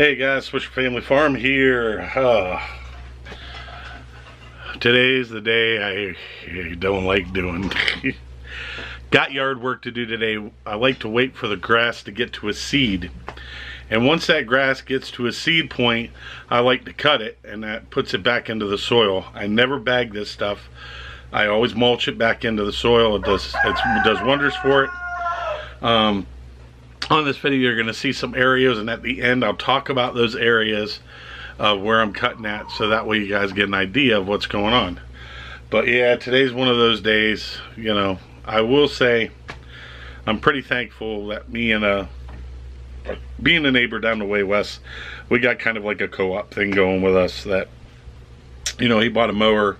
Hey guys, Swisher Family Farm here. Today's the day I don't like doing. Got yard work to do today. I like to wait for the grass to get to a seed. And once that grass gets to a seed point, I like to cut it, and that puts it back into the soil. I never bag this stuff. I always mulch it back into the soil. It does wonders for it. On this video, you're going to see some areas, and at the end, I'll talk about those areas of where I'm cutting at, so that way you guys get an idea of what's going on. But yeah, today's one of those days. You know, I will say I'm pretty thankful that me and being a neighbor down the way west, we got kind of like a co-op thing going with us. That, you know, he bought a mower.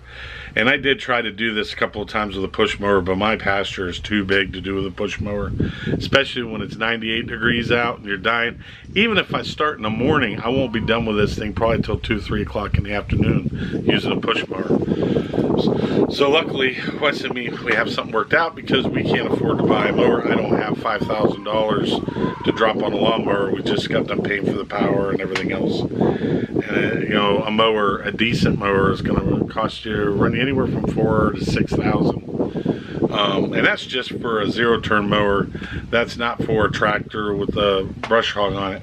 And I did try to do this a couple of times with a push mower, but my pasture is too big to do with a push mower, especially when it's 98 degrees out and you're dying. Even if I start in the morning, I won't be done with this thing probably until 2-3 o'clock in the afternoon using a push mower. So luckily, Wes and me, we have something worked out because we can't afford to buy a mower. I don't have $5,000 to drop on a lawnmower. We just got done paying for the power and everything else. And you know, a mower, a decent mower, is going to cost you running anywhere from $4,000 to $6,000, and that's just for a zero-turn mower. That's not for a tractor with a brush hog on it.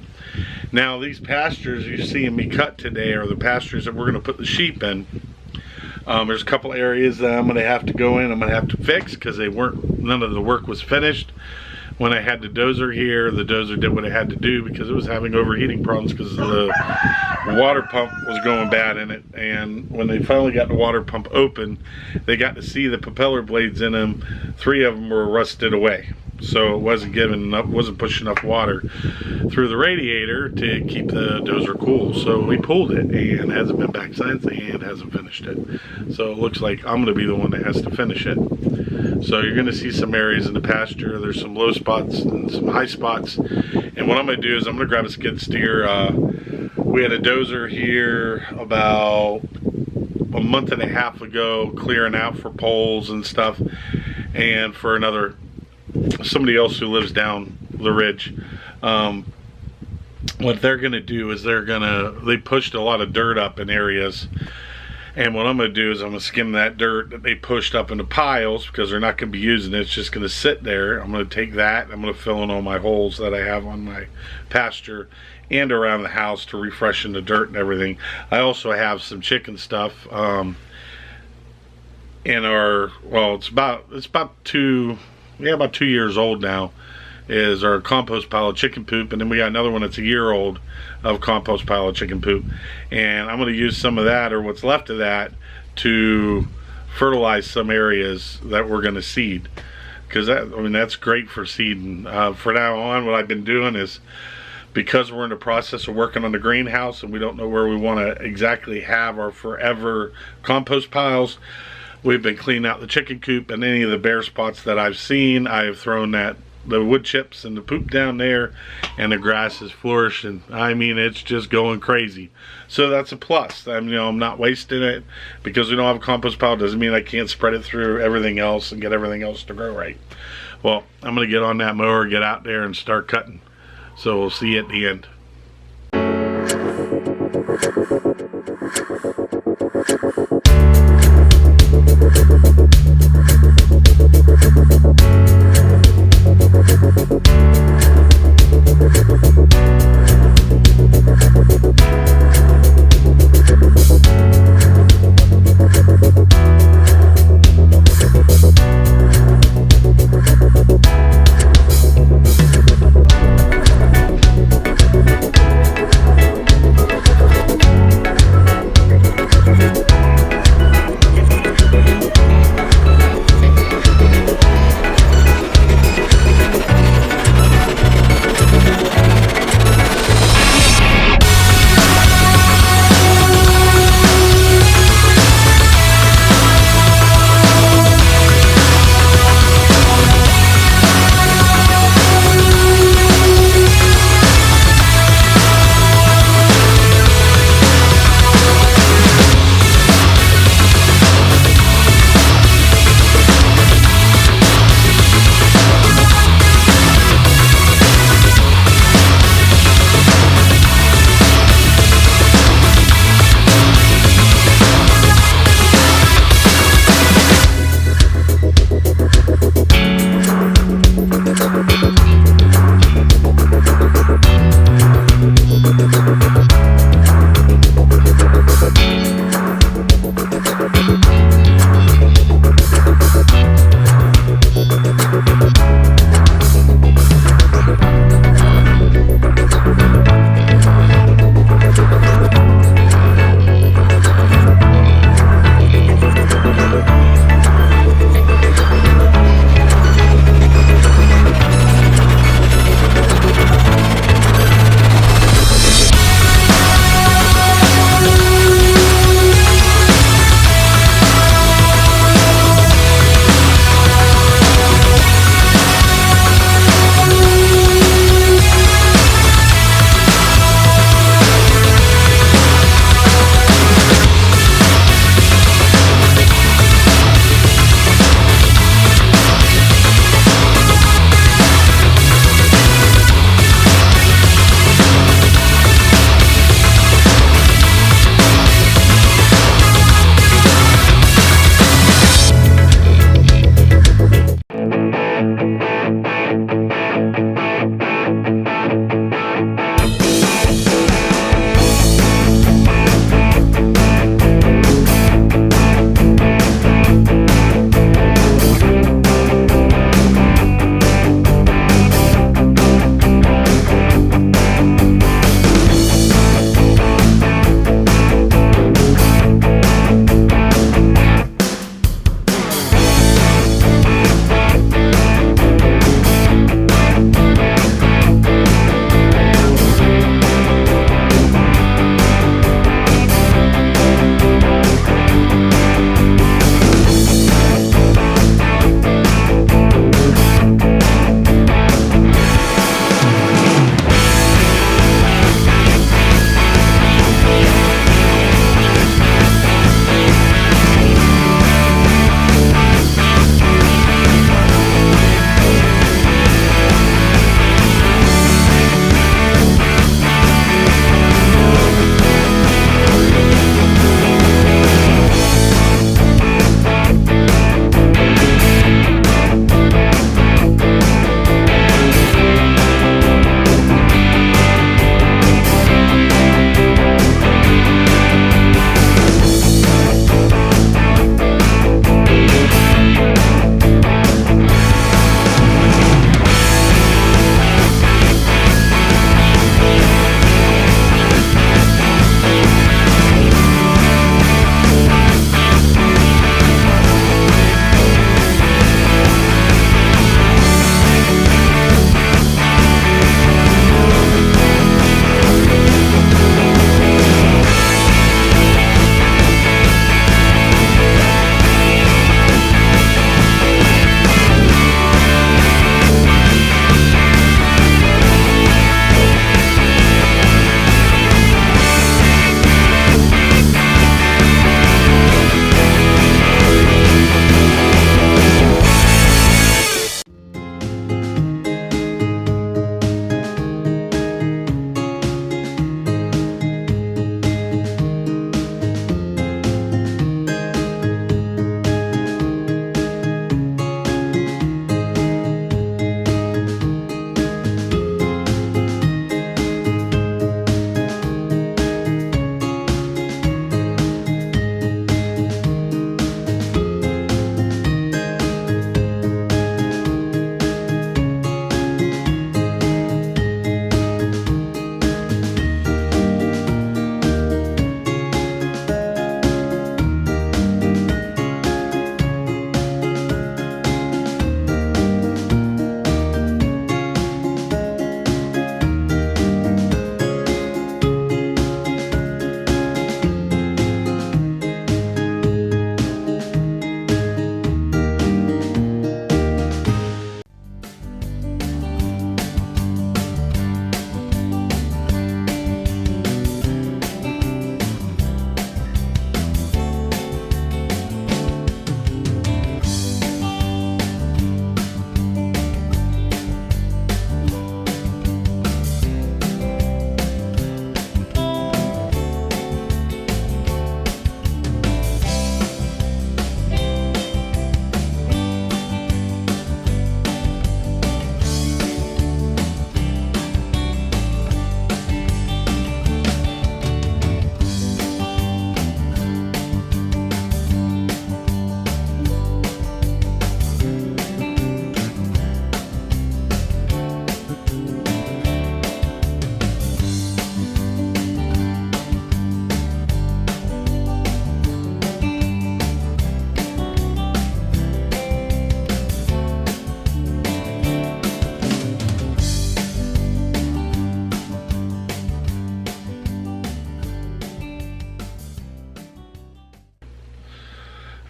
Now, these pastures you're seeing me cut today are the pastures that we're going to put the sheep in. There's a couple areas that I'm going to have to go in. I'm going to have to fix because none of the work was finished. When I had the dozer here, the dozer did what it had to do because it was having overheating problems because the water pump was going bad in it. And when they finally got the water pump open, they got to see the propeller blades in them. 3 of them were rusted away. So it wasn't pushing enough water through the radiator to keep the dozer cool. So we pulled it, and hasn't been back since, and hasn't finished it. So it looks like I'm going to be the one that has to finish it. So you're going to see some areas in the pasture. There's some low spots and some high spots. And what I'm going to do is I'm going to grab a skid steer. We had a dozer here about a month and a half ago clearing out for poles and stuff, and for somebody else who lives down the ridge. What they're going to do is they pushed a lot of dirt up in areas, and what I'm going to do is I'm going to skim that dirt that they pushed up into piles because they're not going to be using it. It's just going to sit there. I'm going to take that, I'm going to fill in all my holes that I have on my pasture and around the house to refreshen the dirt and everything. I also have some chicken stuff in our, well, it's about 2 years old now, is our compost pile of chicken poop, and then we got another one that's a year old of compost pile of chicken poop, and I'm going to use some of that, or what's left of that, to fertilize some areas that we're going to seed, because that's great for seeding. For now on, what I've been doing is, because we're in the process of working on the greenhouse and we don't know where we want to exactly have our forever compost piles, we've been cleaning out the chicken coop, and any of the bare spots that I've seen, I have thrown the wood chips and the poop down there, and the grass is flourishing. I mean, it's just going crazy. So that's a plus. I'm not wasting it. Because we don't have a compost pile doesn't mean I can't spread it through everything else and get everything else to grow right. Well, I'm going to get on that mower, get out there and start cutting. So we'll see you at the end.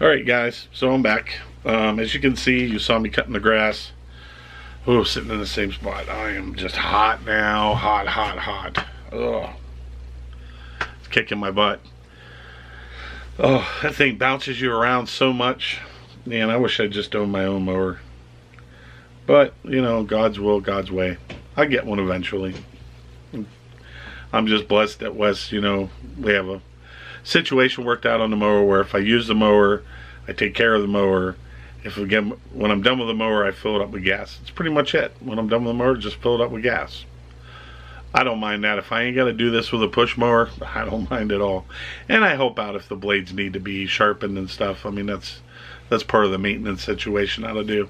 Alright guys, so I'm back. As you can see, you saw me cutting the grass. Oh, sitting in the same spot. I am just hot now. Hot. Ugh. It's kicking my butt. Oh, that thing bounces you around so much. Man, I wish I'd just owned my own mower. But, you know, God's will, God's way. I'll get one eventually. I'm just blessed that Wes, you know, we have a situation worked out on the mower where if I use the mower, I take care of the mower. When I'm done with the mower, I fill it up with gas. It's pretty much it. When I'm done with the mower, just fill it up with gas. I don't mind that. If I ain't got to do this with a push mower, I don't mind at all. And I help out if the blades need to be sharpened and stuff. I mean, that's part of the maintenance situation I do.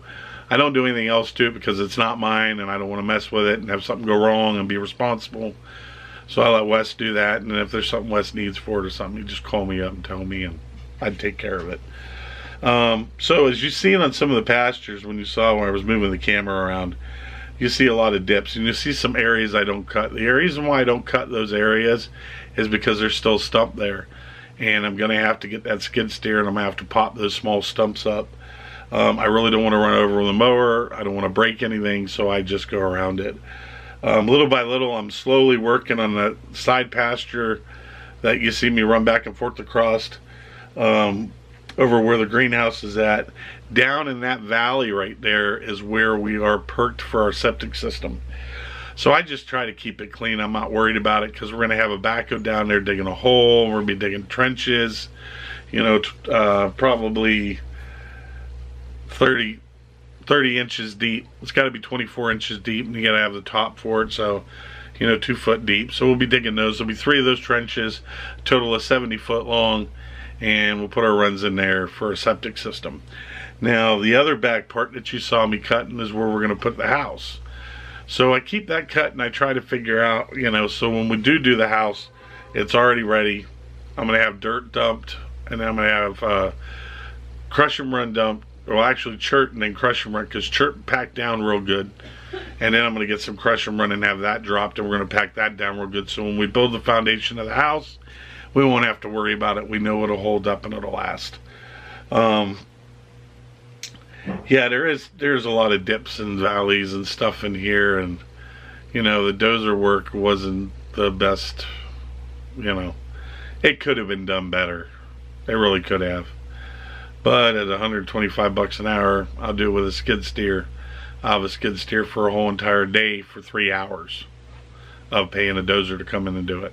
I don't do anything else to it because it's not mine and I don't want to mess with it and have something go wrong and be responsible. So I let Wes do that, and if there's something Wes needs for it or something, you just call me up and tell me and I'd take care of it. So as you see on some of the pastures, when you saw when I was moving the camera around, you see a lot of dips and you see some areas I don't cut. The reason why I don't cut those areas is because there's still stump there, and I'm gonna have to get that skid steer and I'm gonna have to pop those small stumps up. I really don't want to run over with a mower. I don't want to break anything, so I just go around it. Little by little, I'm slowly working on that side pasture that you see me run back and forth across, over where the greenhouse is at. Down in that valley right there is where we are perked for our septic system. So I just try to keep it clean. I'm not worried about it because we're going to have a backhoe down there digging a hole. We're going to be digging trenches, you know, probably 30 inches deep. It's got to be 24 inches deep, and you got to have the top for it, so, you know, 2 foot deep. So we'll be digging those. There'll be 3 of those trenches, total of 70 foot long, and we'll put our runs in there for a septic system. Now the other back part that you saw me cutting is where we're going to put the house. So I keep that cut and I try to figure out, you know, so when we do the house, it's already ready. I'm going to have dirt dumped, and then I'm going to have crush and run dumped. Well, actually chert and then crush and run, because chert packed down real good, and then I'm going to get some crush and run and have that dropped, and we're going to pack that down real good, so when we build the foundation of the house, we won't have to worry about it. We know it'll hold up and it'll last. Yeah, there's a lot of dips and valleys and stuff in here, and you know, the dozer work wasn't the best. You know, it could have been done better. It really could have. But at 125 bucks an hour, I'll do it with a skid steer. I'll have a skid steer for a whole entire day for 3 hours of paying a dozer to come in and do it.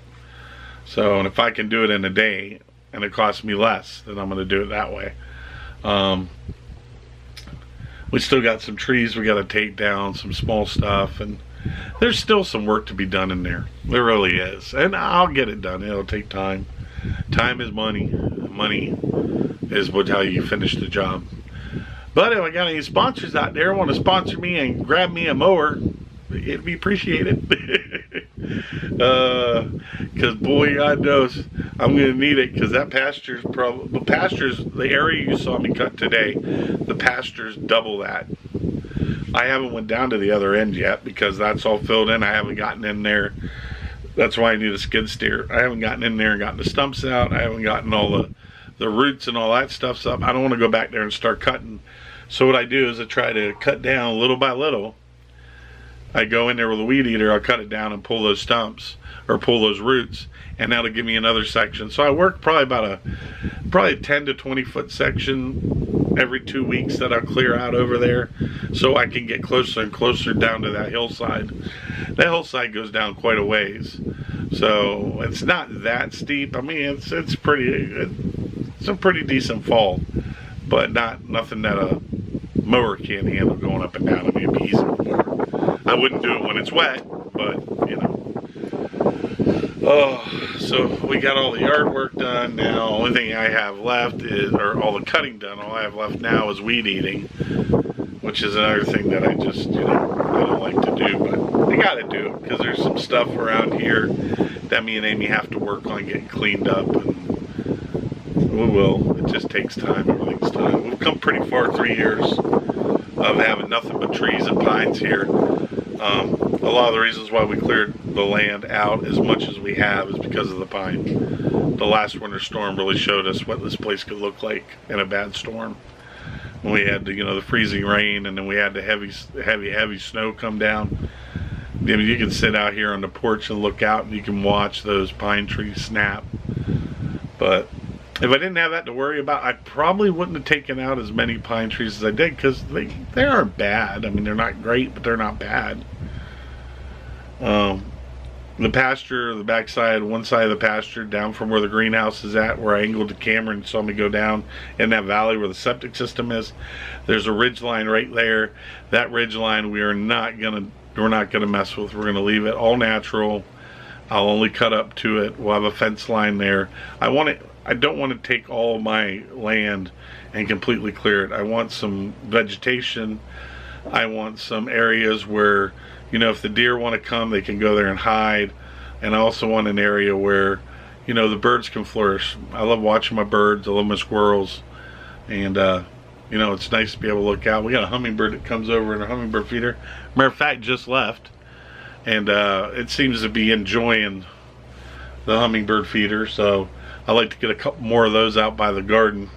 So, and if I can do it in a day and it costs me less, then I'm going to do it that way. We still got some trees we got to take down, some small stuff, and there's still some work to be done in there. There really is. And I'll get it done. It'll take time. Time is money. Money is how you finish the job. But if I got any sponsors out there want to sponsor me and grab me a mower, it'd be appreciated. Because boy, God knows I'm gonna need it, because that pasture's the area you saw me cut today, the pasture's double that. I haven't went down to the other end yet because that's all filled in. I haven't gotten in there. That's why I need a skid steer. I haven't gotten in there and gotten the stumps out. I haven't gotten all the roots and all that stuff up. I don't want to go back there and start cutting. So what I do is I try to cut down little by little. I go in there with a weed eater, I'll cut it down and pull those stumps or pull those roots, and that'll give me another section. So I work probably about a 10 to 20 foot section every 2 weeks that I'll clear out over there, so I can get closer and closer down to that hillside. That hillside goes down quite a ways, so it's not that steep. I mean, it's a pretty decent fall, but nothing that a mower can't handle going up and down. I mean, it'd be easy with a mower. I wouldn't do it when it's wet, but you know. Oh, so we got all the yard work done now. Only thing I have left or all the cutting done. All I have left now is weed eating, which is another thing that I just, you know, I don't like to do, but I gotta do it because there's some stuff around here that me and Amy have to work on getting cleaned up, and we will. It just takes time. Everything's time. We've come pretty far, 3 years of having nothing but trees and pines here. A lot of the reasons why we cleared the land out as much as we have is because of the pine. The last winter storm really showed us what this place could look like in a bad storm. When we had the, the freezing rain, and then we had the heavy snow come down. I mean, you can sit out here on the porch and look out, and you can watch those pine trees snap. But if I didn't have that to worry about, I probably wouldn't have taken out as many pine trees as I did, because they aren't bad. I mean, they're not great, but they're not bad. The pasture, the backside, one side of the pasture, down from where the greenhouse is at, where I angled the camera and saw me go down in that valley where the septic system is, there's a ridge line right there. That ridge line we're not gonna mess with. We're gonna leave it all natural. I'll only cut up to it. We'll have a fence line there. I don't want to take all my land and completely clear it. I want some vegetation. I want some areas where, if the deer want to come, they can go there and hide. And I also want an area where, the birds can flourish. I love watching my birds. I love my squirrels. And, it's nice to be able to look out. We got a hummingbird that comes over in a hummingbird feeder. Matter of fact, just left. And it seems to be enjoying the hummingbird feeder. So I like to get a couple more of those out by the garden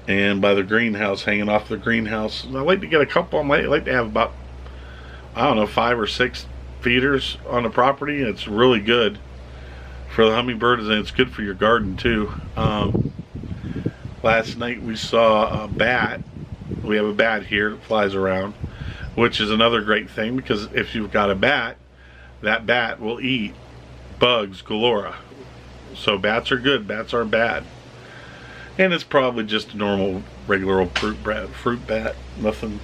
and by the greenhouse, hanging off the greenhouse. And I like to get a couple. I like to have about, I don't know, 5 or 6 feeders on the property. It's really good for the hummingbirds, and it's good for your garden too. Last night we saw a bat. We have a bat here that flies around, which is another great thing, because if you've got a bat, that bat will eat bugs galore. So bats are good, bats aren't bad. And it's probably just a normal, regular old fruit bat. Nothing.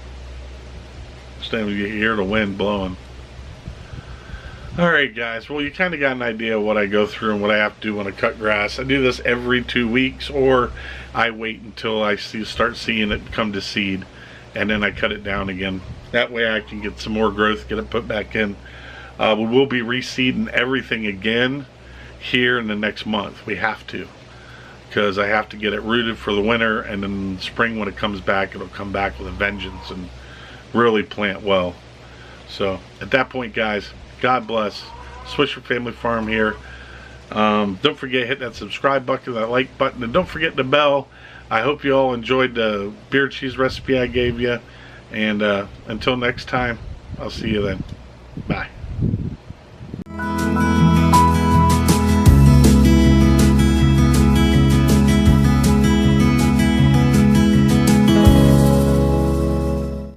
You hear the wind blowing. Alright guys, well, you kind of got an idea of what I go through and what I have to do when I cut grass. I do this every 2 weeks, or I wait until I start seeing it come to seed, and then I cut it down again. That way I can get some more growth, get it put back in. We will be reseeding everything again here in the next month. We have to, because I have to get it rooted for the winter, and then spring when it comes back, it'll come back with a vengeance and really plant well. So at that point, guys, God bless. Swisher Family Farm here. Don't forget, hit that subscribe button, that like button, and don't forget the bell. I hope you all enjoyed the beer cheese recipe I gave you, and until next time, I'll see you then. Bye.